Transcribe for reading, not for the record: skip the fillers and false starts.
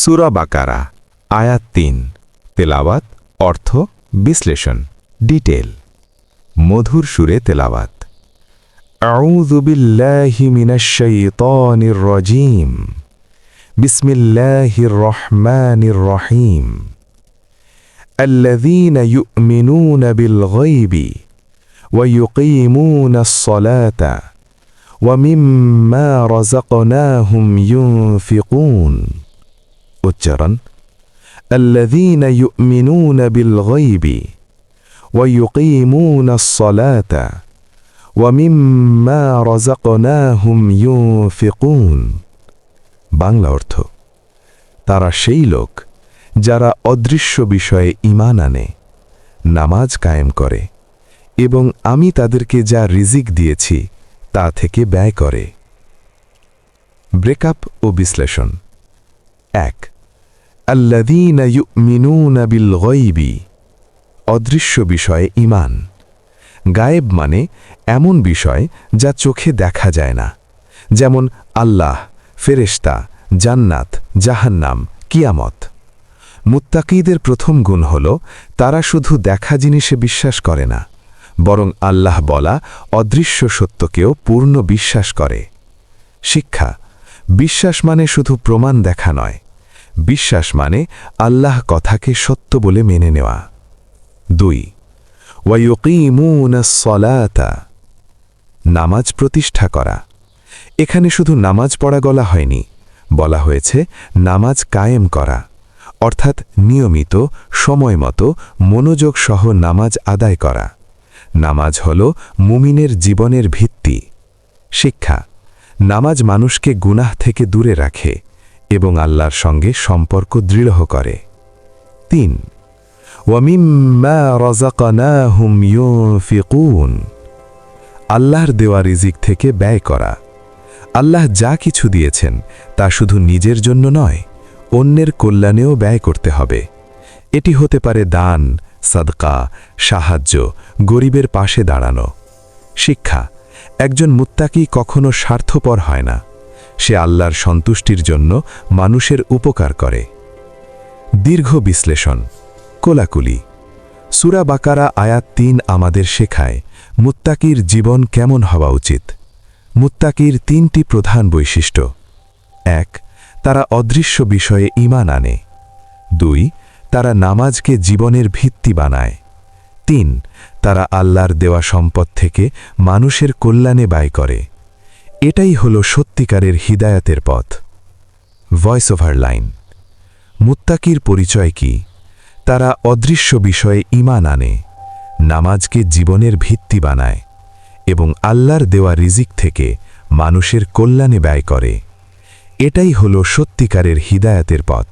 সূরা বাকারা আয়াত ৩ তেলাওয়াত অর্থ বিশ্লেষণ ডিটেল মধুর সুরে তেলাওয়াত আউযু বিল্লাহি মিনাশ শাইতানির রাজীম বিসমিল্লাহির রহমানির রহিম আল্লাযীনা ইউমিনুনা বিল গায়বি ওয়া ইউকিমুনাস সালাতা ওয়া মিম্মা রাযাকনাহুম ইউনফিকুন উচ্চারণ الذين يؤمنون بالغيب ويقيمون الصلاة ومما رزقناهم ينفقون বাংলা অর্থ তারা সেই লোক যারা অদৃশ্য বিষয়ে ঈমান আনে নামাজ কায়েম করে এবং আমি তাদেরকে যা রিজিক দিয়েছি তা থেকে ব্যয় করে ব্রেকআপ ও বিশ্লেষণ ১ আল্লাযীনা ইউমিনুনা বিল গায়বি অদৃশ্য বিষয়ে ঈমান গায়েব মানে এমন বিষয় যা চোখে দেখা যায় না যেমন আল্লাহ ফেরেশতা জান্নাত জাহান্নাম কিয়ামত মুত্তাকীদের প্রথম গুণ হল তারা শুধু দেখা জিনিসে বিশ্বাস করে না বরং আল্লাহ বলা অদৃশ্য সত্যকেও পূর্ণ বিশ্বাস করে শিক্ষা বিশ্বাস মানে শুধু প্রমাণ দেখা নয় বিশ্বাস মানে আল্লাহ কথাকে সত্য বলে মেনে নেওয়া ২ ওয়া ইউকিমুনাস সালাতা নামাজ প্রতিষ্ঠা করা এখানে শুধু নামাজ পড়া বলা হয়নি বলা হয়েছে নামাজ কায়েম করা অর্থাৎ নিয়মিত সময়মতো মনোযোগ সহ নামাজ আদায় করা নামাজ হল মুমিনের জীবনের ভিত্তি শিক্ষা নামাজ মানুষকে গুনাহ থেকে দূরে রাখে এবং আল্লাহর সঙ্গে সম্পর্ক দৃঢ় করে ৩ ওয়ামিম্মা রাযাকনাহুম ইউনফিকুন আল্লাহর দেওয়া রিজিক থেকে ব্যয় করা আল্লাহ যা কিছু দিয়েছেন তা শুধু নিজের জন্য নয় অন্যের কল্যাণেও ব্যয় করতে হবে এটি হতে পারে দান সাদকা সাহায্য গরিবের পাশে দাঁড়ানো শিক্ষা একজন মুত্তাকী কখনো স্বার্থপর হয় না সে আল্লাহর সন্তুষ্টির জন্য মানুষের উপকার করে দীর্ঘ বিশ্লেষণ কোলাকুলি সূরা বাকারা আয়াত ৩ আমাদের শেখায় মুত্তাকির জীবন কেমন হওয়া উচিত মুত্তাকির ৩টি প্রধান বৈশিষ্ট্য ১ তারা অদৃশ্য বিষয়ে ঈমান আনে ২ তারা নামাজকে জীবনের ভিত্তি বানায় ৩ তারা আল্লাহর দেওয়া সম্পদ থেকে মানুষের কল্যাণে ব্যয় করে এটাই হল সত্যিকারের হিদায়াতের পথ ভয়েস ওভার লাইন মুত্তাকির পরিচয় কি তারা অদৃশ্য বিষয়ে ঈমান আনে নামাজকে জীবনের ভিত্তি বানায় এবং আল্লাহর দেওয়া রিজিক থেকে মানুষের কল্যাণে ব্যয় করে এটাই হল সত্যিকারের হিদায়াতের পথ